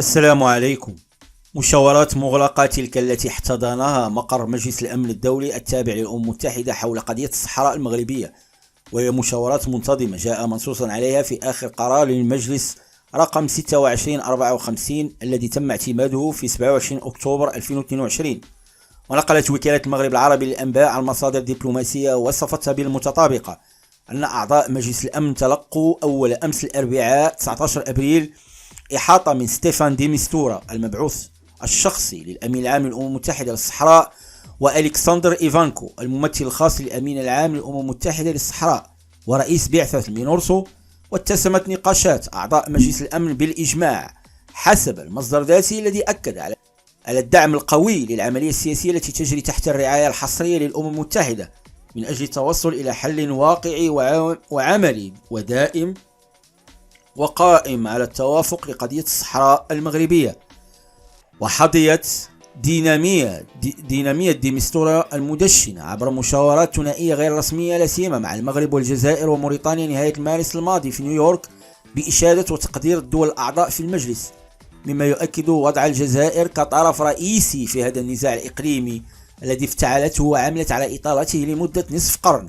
السلام عليكم. مشاورات مغلقة تلك التي احتضنها مقر مجلس الأمن الدولي التابع للأمم المتحدة حول قضية الصحراء المغربية، وهي مشاورات منتظمة جاء منصوصا عليها في آخر قرار للمجلس رقم 2654 الذي تم اعتماده في 27 أكتوبر 2022. ونقلت وكالة المغرب العربي للأنباء عن مصادر دبلوماسية وصفتها بالمتطابقة أن أعضاء مجلس الأمن تلقوا أول أمس الأربعاء 19 أبريل إحاطة من ستيفان دي ميستورا المبعوث الشخصي للأمين العام للأمم المتحدة للصحراء، وألكسندر إيفانكو الممثل الخاص للأمين العام للأمم المتحدة للصحراء ورئيس بعثة المينورسو. واتسمت نقاشات أعضاء مجلس الأمن بالإجماع حسب المصدر ذاته الذي أكد على الدعم القوي للعملية السياسية التي تجري تحت الرعاية الحصرية للأمم المتحدة من أجل التوصل إلى حل واقعي وعملي ودائم وقائم على التوافق لقضية الصحراء المغربية. وحظيت دينامية دي ميستورا المدشنة عبر مشاورات ثنائية غير رسمية لا سيما مع المغرب والجزائر وموريتانيا نهاية مارس الماضي في نيويورك بإشادة وتقدير الدول الأعضاء في المجلس، مما يؤكد وضع الجزائر كطرف رئيسي في هذا النزاع الإقليمي الذي افتعلته وعملت على إطالته لمدة نصف قرن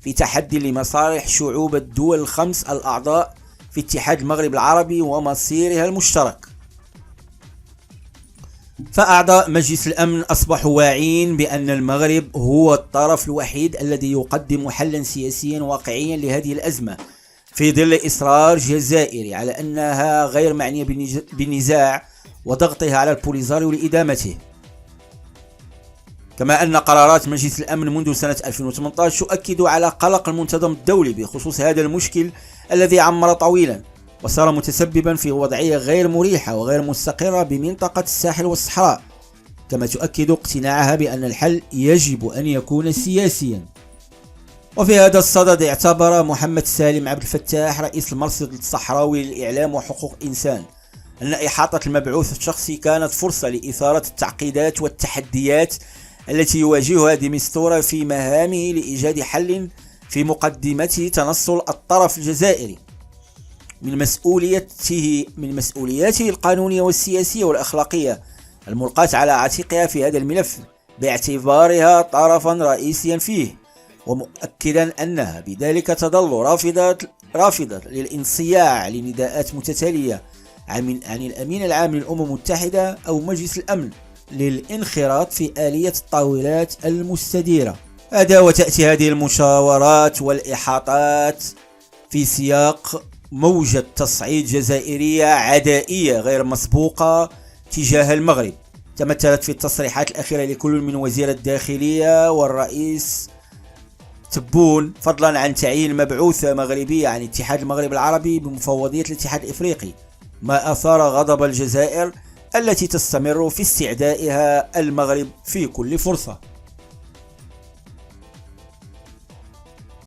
في تحدي لمصالح شعوب الدول الخمس الأعضاء في اتحاد المغرب العربي ومصيرها المشترك. فأعضاء مجلس الأمن أصبحوا واعين بأن المغرب هو الطرف الوحيد الذي يقدم حلا سياسيا واقعيا لهذه الأزمة في ظل إصرار جزائري على أنها غير معنية بالنزاع وضغطها على البوليزاريو لإدامته. كما أن قرارات مجلس الأمن منذ سنة 2018 تؤكد على قلق المنتظم الدولي بخصوص هذا المشكل الذي عمر طويلا وصار متسببا في وضعية غير مريحة وغير مستقرة بمنطقة الساحل والصحراء، كما تؤكد اقتناعها بأن الحل يجب أن يكون سياسيا. وفي هذا الصدد اعتبر محمد سالم عبد الفتاح رئيس المرصد الصحراوي للإعلام وحقوق الإنسان أن إحاطة المبعوث الشخصي كانت فرصة لإثارة التعقيدات والتحديات التي يواجهها دي ميستورا في مهامه لإيجاد حل في مقدمته تنصل الطرف الجزائري من مسؤولياته القانونية والسياسية والأخلاقية الملقاة على عاتقها في هذا الملف باعتبارها طرفا رئيسيا فيه، ومؤكدا أنها بذلك تظل رافضة للانصياع لنداءات متتالية عن الأمين العام للأمم المتحدة أو مجلس الأمن للانخراط في آلية الطاولات المستديرة. وتأتي هذه المشاورات والإحاطات في سياق موجة تصعيد جزائرية عدائية غير مسبوقة تجاه المغرب تمثلت في التصريحات الأخيرة لكل من وزير الداخلية والرئيس تبون، فضلا عن تعيين مبعوثة مغربية عن اتحاد المغرب العربي بمفوضية الاتحاد الإفريقي، ما أثار غضب الجزائر التي تستمر في استعدائها المغرب في كل فرصة.